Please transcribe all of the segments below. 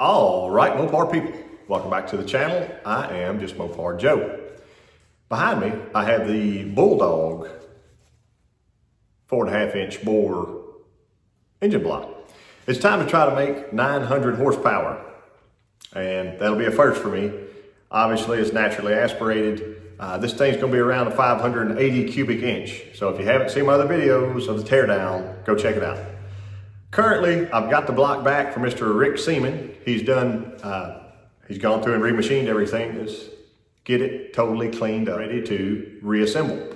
All right, Mopar people, welcome back to the channel. I am just Mopar Joe. Behind me, I have the Bulldog 4.5-inch bore engine block. It's time to try to make 900 horsepower, and that'll be a first for me. Obviously, it's naturally aspirated. This thing's gonna be around a 580 cubic inch. So if you haven't seen my other videos of the teardown, go check it out. Currently, I've got the block back from Mr. Rick Seaman. He's gone through and remachined everything to get it totally cleaned up, ready to reassemble.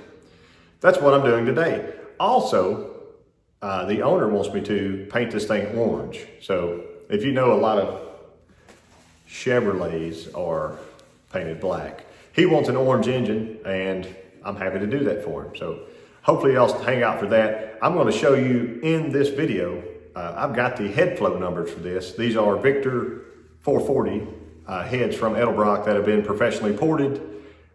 That's what I'm doing today. Also, the owner wants me to paint this thing orange. So if you know, a lot of Chevrolets are painted black. He wants an orange engine, and I'm happy to do that for him. So hopefully y'all hang out for that. I'm going to show you in this video. I've got the head flow numbers for this. These are Victor 440 heads from Edelbrock that have been professionally ported,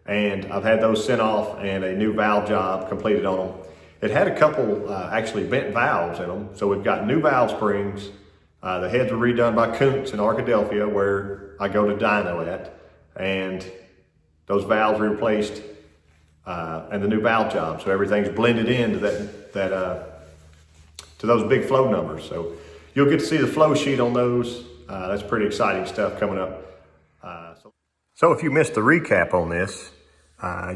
and I've had those sent off and a new valve job completed on them. It had a couple actually bent valves in them, so we've got new valve springs. The heads were redone by Kuntz in Arkadelphia, where I go to dyno at, and those valves were replaced and the new valve job, so everything's blended into to those big flow numbers. So you'll get to see the flow sheet on those. That's pretty exciting stuff coming up. So if you missed the recap on this,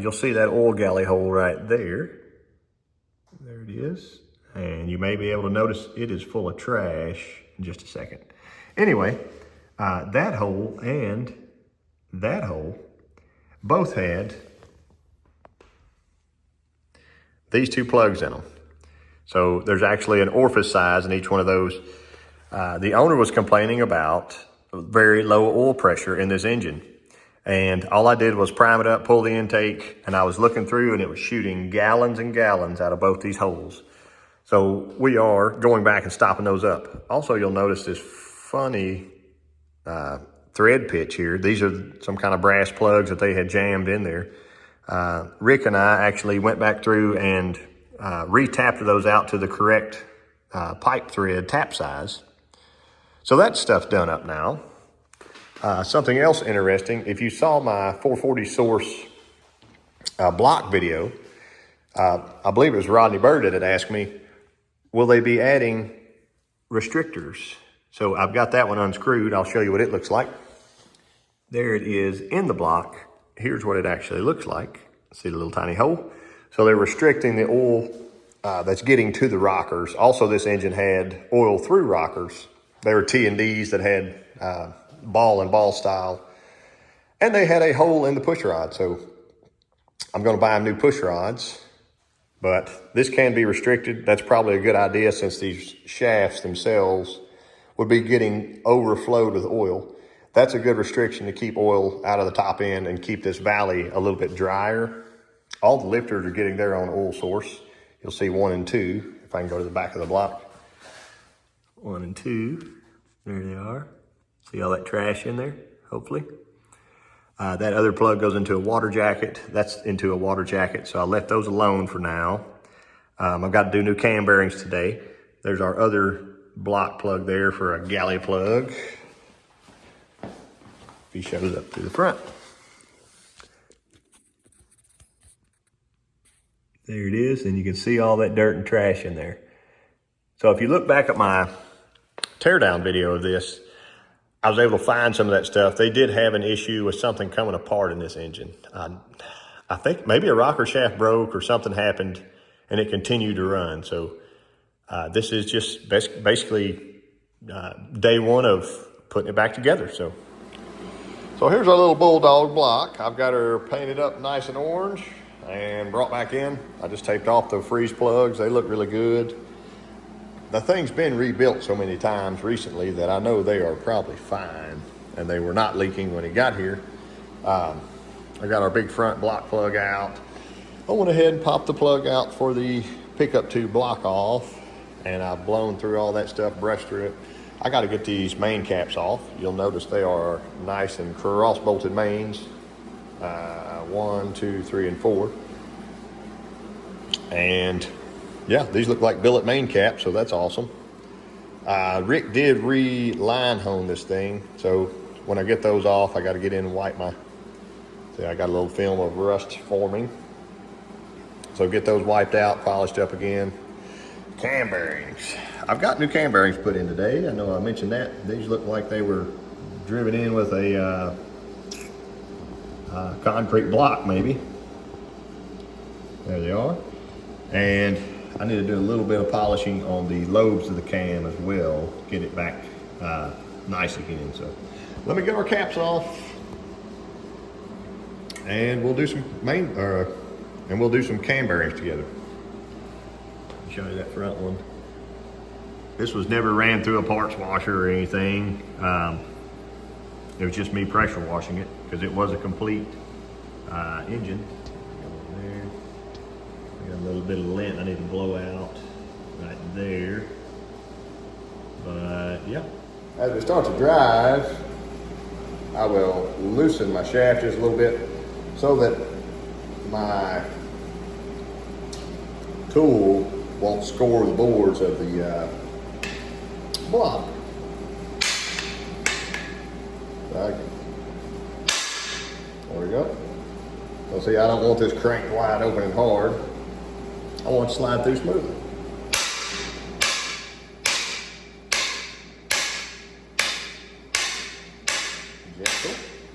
you'll see that oil galley hole right there. There it is. And you may be able to notice it is full of trash in just a second. Anyway, that hole and that hole both had these two plugs in them. So there's actually an orifice size in each one of those. The owner was complaining about very low oil pressure in this engine. And all I did was prime it up, pull the intake, and I was looking through and it was shooting gallons and gallons out of both these holes. So we are going back and stopping those up. Also, you'll notice this funny thread pitch here. These are some kind of brass plugs that they had jammed in there. Rick and I actually went back through and re-tapped those out to the correct pipe thread tap size. So that stuff's done up now. Something else interesting, if you saw my 440 source block video, I believe it was Rodney Bird that had asked me, will they be adding restrictors? So I've got that one unscrewed. I'll show you what it looks like. There it is in the block. Here's what it actually looks like. See the little tiny hole? So they're restricting the oil that's getting to the rockers. Also, this engine had oil through rockers. They were T&Ds that had ball and ball style. And they had a hole in the push rod. So I'm going to buy them new push rods. But this can be restricted. That's probably a good idea, since these shafts themselves would be getting overflowed with oil. That's a good restriction to keep oil out of the top end and keep this valley a little bit drier. All the lifters are getting their own oil source. You'll see 1 and 2, if I can go to the back of the block. 1 and 2, there they are. See all that trash in there, hopefully. That other plug goes into a water jacket. That's into a water jacket, so I left those alone for now. I've got to do new cam bearings today. There's our other block plug there for a galley plug. He shows up through the front. There it is, and you can see all that dirt and trash in there. So if you look back at my teardown video of this, I was able to find some of that stuff. They did have an issue with something coming apart in this engine. I think maybe a rocker shaft broke or something happened and it continued to run. So this is just basically day one of putting it back together. So here's our little Bulldog block. I've got her painted up nice and orange and brought back in. I just taped off the freeze plugs. They look really good. The thing's been rebuilt so many times recently that I know they are probably fine, and they were not leaking when it got here. I got our big front block plug out. I went ahead and popped the plug out for the pickup tube block off, and I've blown through all that stuff, brushed through it. I got to get these main caps off. You'll notice they are nice and cross-bolted mains. 1, 2, 3, and 4. And yeah, these look like billet main caps, so that's awesome. Rick did re-line hone this thing, so when I get those off, I got to get in and wipe my. See, I got a little film of rust forming. So get those wiped out, polished up again. Cam bearings. I've got new cam bearings put in today. I know I mentioned that. These look like they were driven in with a concrete block, maybe. There they are. And I need to do a little bit of polishing on the lobes of the cam as well, get it back nice again. So let me get our caps off, and we'll do some cam bearings together. I'll show you that front one. This was never ran through a parts washer or anything. It was just me pressure washing it because it was a complete engine. There. Got a little bit of lint I need to blow out right there. But yeah. As we start to drive, I will loosen my shaft just a little bit so that my tool won't score the boards of the block. There we go. So see, I don't want this cranked wide open and hard. I want it to slide through smoothly. Gentle.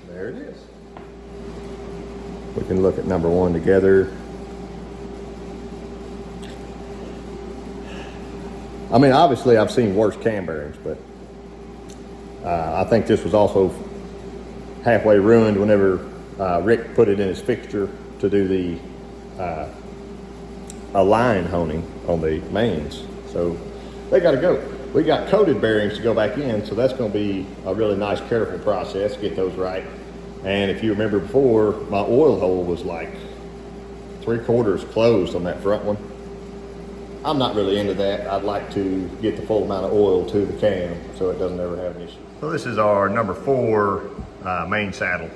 There it is. We can look at number one together. I mean, obviously I've seen worse cam bearings, but I think this was also halfway ruined whenever Rick put it in his fixture to do the line honing on the mains. So they got to go. We got coated bearings to go back in, so that's going to be a really nice, careful process to get those right. And if you remember before, my oil hole was like 3/4 closed on that front one. I'm not really into that. I'd like to get the full amount of oil to the cam so it doesn't ever have an issue. So this is our number 4 main saddle.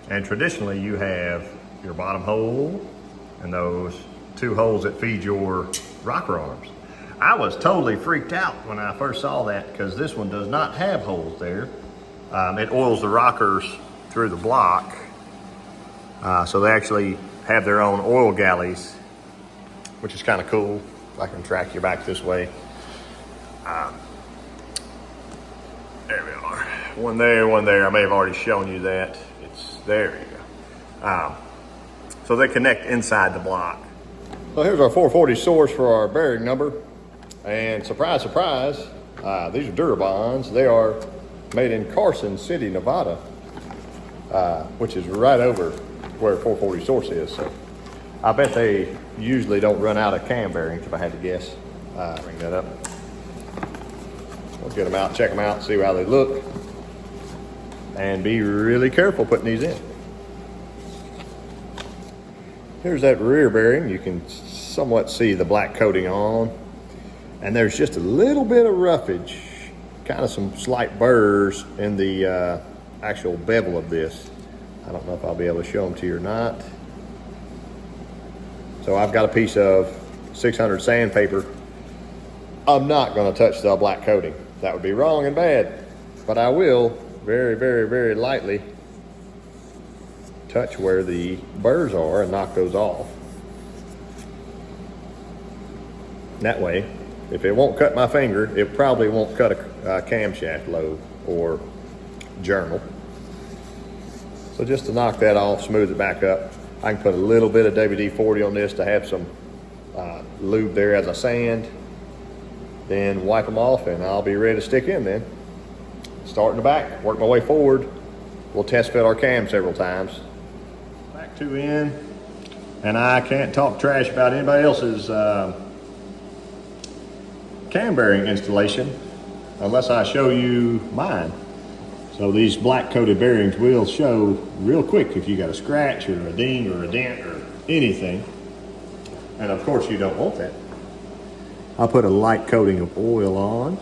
And traditionally you have your bottom hole and those 2 holes that feed your rocker arms. I was totally freaked out when I first saw that because this one does not have holes there. It oils the rockers through the block. So they actually have their own oil galleys, which is kind of cool. If I can track you back this way. There we are. One there, one there. I may have already shown you that. It's there you go. So they connect inside the block. So here's our 440 source for our bearing number. And surprise, surprise, these are Durabonds. They are made in Carson City, Nevada, which is right over where 440 source is. So I bet they usually don't run out of cam bearings, if I had to guess. Bring that up. We'll get them out, check them out, see how they look, and be really careful putting these in. Here's that rear bearing. You can somewhat see the black coating on, and there's just a little bit of roughage, kind of some slight burrs in the actual bevel of this. I don't know if I'll be able to show them to you or not. So I've got a piece of 600 sandpaper. I'm not going to touch the black coating. That would be wrong and bad, but I will very, very, very lightly touch where the burrs are and knock those off. That way, if it won't cut my finger, it probably won't cut a camshaft lobe or journal. So just to knock that off, smooth it back up. I can put a little bit of WD-40 on this to have some lube there as I sand. Then wipe them off and I'll be ready to stick in then. Start in the back, work my way forward. We'll test fit our cam several times. Back 2 in, and I can't talk trash about anybody else's cam bearing installation unless I show you mine. So these black coated bearings will show real quick if you got a scratch or a ding or a dent or anything. And of course you don't want that. I'll put a light coating of oil on.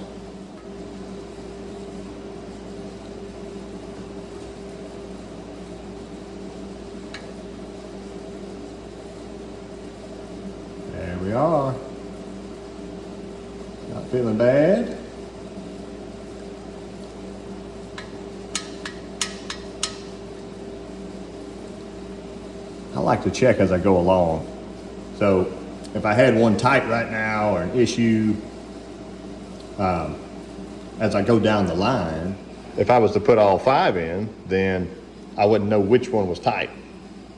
There we are. Not feeling bad. I like to check as I go along. So if I had one tight right now or an issue, as I go down the line, if I was to put all 5 in, then I wouldn't know which one was tight.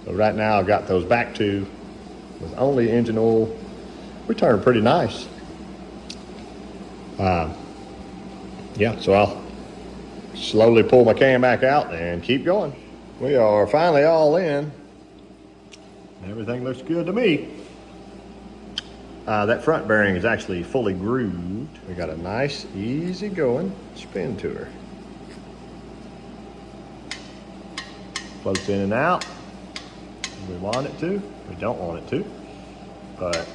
So right now I've got those back 2 with only engine oil. We turned pretty nice. Yeah, so I'll slowly pull my cam back out and keep going. We are finally all in. Everything looks good to me. That front bearing is actually fully grooved. We got a nice, easy going spin to her. Floats in and out. We want it to. We don't want it to, but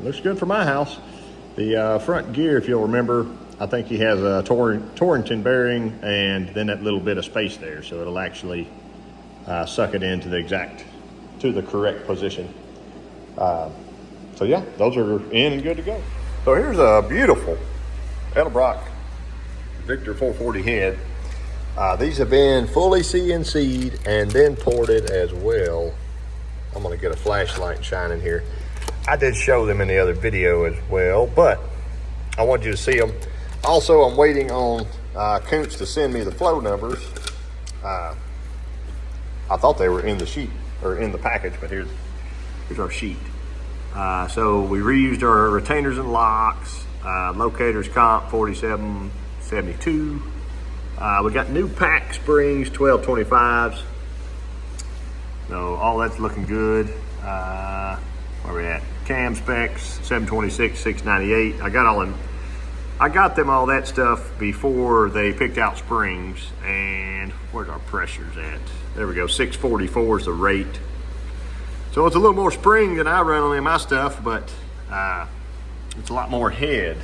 looks good for my house. The front gear, if you'll remember, I think he has a Torrington bearing and then that little bit of space there, so it'll actually suck it into the correct position. So yeah, those are in and good to go. So here's a beautiful Edelbrock Victor 440 head. These have been fully CNC'd and then ported as well. I'm gonna get a flashlight and shine in here. I did show them in the other video as well, but I wanted you to see them. Also, I'm waiting on Kuntz to send me the flow numbers. I thought they were in the sheet or in the package, but here's our sheet. So we reused our retainers and locks, locators comp 4772. We got new pack springs, 1225s. So all that's looking good. Where we at? Cam specs, 726, 698. I got them all that stuff before they picked out springs. And where's our pressures at? There we go, 644 is the rate. So it's a little more spring than I run on in my stuff, but it's a lot more head.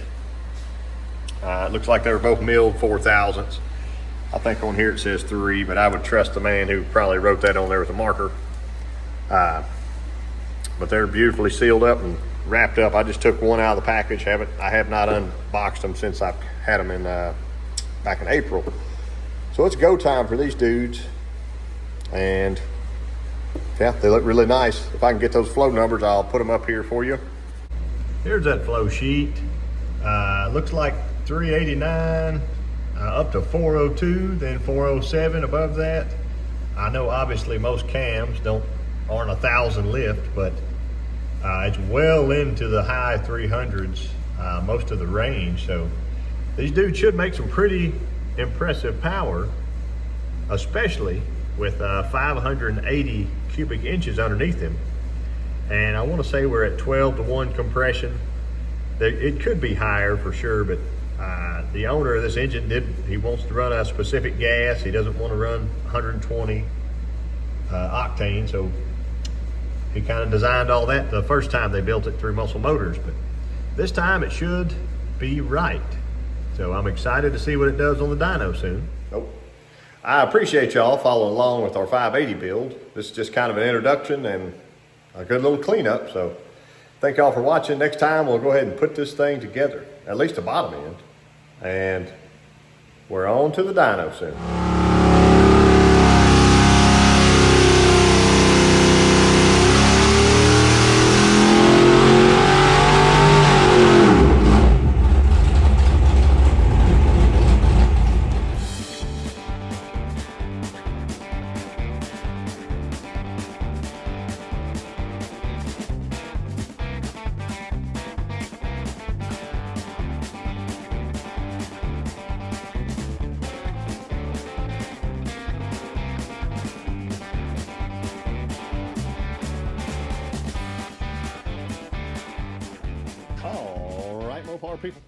It looks like they were both milled 4,000s. I think on here it says 3, but I would trust the man who probably wrote that on there with a marker. But they're beautifully sealed up and wrapped up. I just took one out of the package. I have not unboxed them since I've had them in back in April. So it's go time for these dudes. And yeah, they look really nice. If I can get those flow numbers, I'll put them up here for you. Here's that flow sheet. Looks like 389 up to 402, then 407 above that. I know obviously most cams aren't 1,000 lift, but it's well into the high 300s most of the range. So these dudes should make some pretty impressive power, especially with 580 cubic inches underneath them. And I want to say we're at 12-to-1 compression. It could be higher for sure, but the owner of this engine he wants to run a specific gas. He doesn't want to run 120 octane, so he kind of designed all that the first time they built it through Muscle Motors, but this time it should be right. So I'm excited to see what it does on the dyno soon. I appreciate y'all following along with our 580 build. This is just kind of an introduction and a good little cleanup. So thank y'all for watching. Next time we'll go ahead and put this thing together, at least the bottom end, and we're on to the dyno soon. All right, Mopar people.